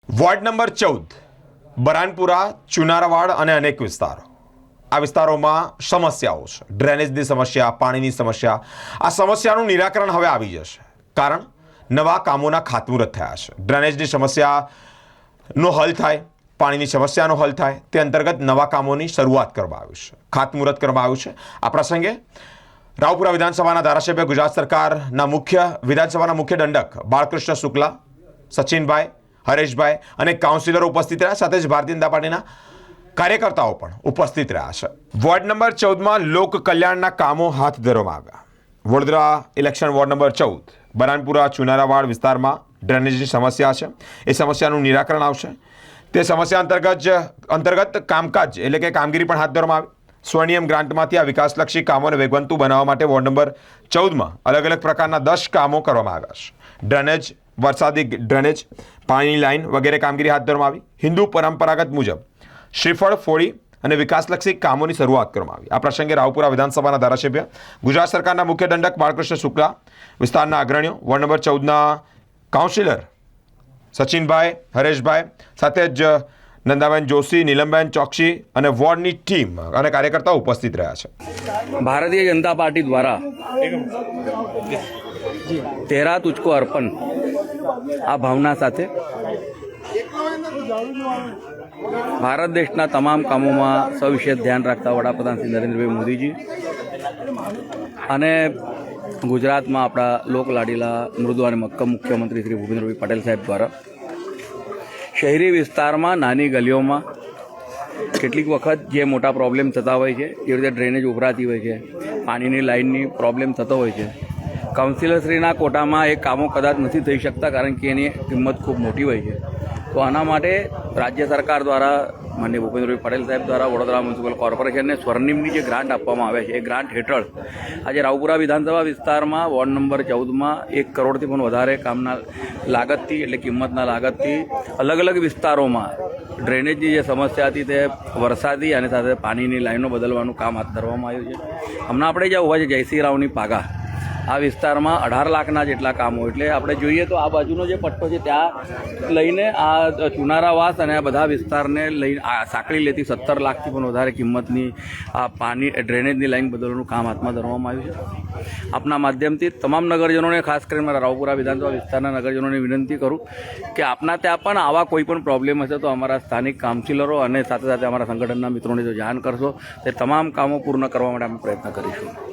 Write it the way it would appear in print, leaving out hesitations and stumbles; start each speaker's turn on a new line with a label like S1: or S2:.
S1: Ward number 14 Baranpura, ચુનારાવાડ અને અનેક વિસ્તારો. આ વિસ્તારોમાં સમસ્યાઓ છે. ડ્રેનેજની સમસ્યા, પાણીની સમસ્યા. આ સમસ્યાનું નિરાકરણ હવે આવી જશે, કારણ નવા કામોના ખાતમુહૂર્ત થયા છે. ડ્રેનેજની સમસ્યાનો હલ થાય, પાણીની સમસ્યાનો હલ થાય, તે અંતર્ગત નવા કામોની શરૂઆત કરવામાં આવી છે, ખાતમુહૂર્ત કરવામાં આવ્યું છે. આ પ્રસંગે રાવપુરા વિધાનસભાના ધારાસભ્ય, ગુજરાત સરકારના વિધાનસભાના મુખ્ય દંડક બાળકૃષ્ણ શુક્લા, સચિનભાઈ, હરેશભાઈ અને કાઉન્સિલરો ઉપસ્થિત રહ્યા, સાથે જ ભારતીય જનતા પાર્ટીના કાર્યકર્તાઓ પણ ઉપસ્થિત રહ્યા છે. વોર્ડ નંબર 14માં લોક કલ્યાણના કામો હાથ ધરવામાં આવ્યા. Vadodara election ward number 14 Baranpura, ચુનારાવાડ વિસ્તારમાં ડ્રેનેજની સમસ્યા છે. એ સમસ્યાનું નિરાકરણ આવશે. તે સમસ્યા અંતર્ગત કામકાજ એટલે કે કામગીરી પણ હાથ ધરવામાં આવી. સ્વનિયમ ગ્રાન્ટમાંથી આ વિકાસલક્ષી કામોને વેગવંતુ બનાવવા માટે વોર્ડ નંબર 14માં અલગ અલગ પ્રકારના 10 કામો કરવામાં આવ્યા છે. ડ્રેનેજ, વરસાદી ડ્રેનેજ, પાણીની લાઇન વગેરે કામગીરી હાથ ધરવામાં આવી. હિન્દુ પરંપરાગત મુજબ શ્રીફળ ફોડી અને વિકાસલક્ષી કામોની શરૂઆત કરવામાં આવી. આ પ્રસંગે રાવપુરા વિધાનસભાના ધારાસભ્ય, ગુજરાત સરકારના મુખ્ય દંડક બાળકૃષ્ણ શુક્લા, વિસ્તારના અગ્રણીઓ, વોર્ડ નંબર 14ના કાઉન્સિલર સચિનભાઈ, હરેશભાઈ, સાથે જ નંદાબેન જોશી, નીલમબેન ચોકસી અને વોર્ડની ટીમ અને કાર્યકર્તાઓ ઉપસ્થિત રહ્યા છે.
S2: ભારતીય જનતા પાર્ટી દ્વારા તેરા તુજકો અર્પણ આ ભાવના સાથે ભારત દેશના તમામ કામોમાં સવિશેષ ધ્યાન રાખતા વડાપ્રધાન શ્રી નરેન્દ્રભાઈ મોદીજી અને ગુજરાતમાં આપણા લોકલાડીલા મૃદુ અને મક્કમ મુખ્યમંત્રી શ્રી ભૂપેન્દ્રભાઈ પટેલ સાહેબ દ્વારા શહેરી વિસ્તારમાં, નાની ગલીઓમાં કેટલીક વખત જે મોટા પ્રોબ્લેમ થતા હોય છે, જે રીતે ડ્રેનેજ ઉભરાતી હોય છે, પાણીની લાઇનની પ્રોબ્લેમ થતો હોય છે, કાઉન્સિલરશ્રીના કોટામાં એ કામો કદાચ નથી થઈ શકતા, કારણ કે એની કિંમત ખૂબ મોટી હોય છે. તો આના માટે રાજ્ય સરકાર દ્વારા, માનનીય ભૂપેન્દ્રભાઈ પટેલ સાહેબ દ્વારા વડોદરા મ્યુનિસિપલ કોર્પોરેશનને સ્વર્ણિમની જે ગ્રાન્ટ આપવામાં આવે છે, એ ગ્રાન્ટ હેઠળ આજે રાવપુરા વિધાનસભા વિસ્તારમાં વોર્ડ નંબર 14માં 1 કરોડથી પણ વધારે કામના લાગતથી, એટલે કિંમતના લાગતથી અલગ અલગ વિસ્તારોમાં ડ્રેનેજની જે સમસ્યા હતી તે વરસાદી અને સાથે પાણીની લાઈનો બદલવાનું કામ હાથ ધરવામાં આવ્યું છે. હમણાં આપણે જ્યાં ઉભા છે જયસિંહ રાવની પાગા, આ વિસ્તારમાં 18 લાખના જેટલા કામો, એટલે આપણે જોઈએ તો આ બાજુનો જે પટ્ટો છે ત્યાં લઈને આ ચુનારાવાસ અને આ બધા વિસ્તારને લઈને આ સાંકળી લેતી 17 લાખથી પણ વધારે કિંમતની આ પાણી ડ્રેનેજની લાઈન બદલવાનું કામ હાથમાં ધરવામાં આવ્યું છે. આપના માધ્યમથી તમામ નગરજનોને, ખાસ કરીને મારા રાવપુરા વિધાનસભા વિસ્તારના નગરજનોને વિનંતી કરું કે આપના ત્યાં પણ આવા કોઈ પણ પ્રોબ્લેમ હશે તો અમારા સ્થાનિક કાઉન્સિલરો અને સાથે સાથે અમારા સંગઠનના મિત્રોને જો જાણ કરશો તે તમામ કામો પૂર્ણ કરવા માટે અમે પ્રયત્ન કરીશું.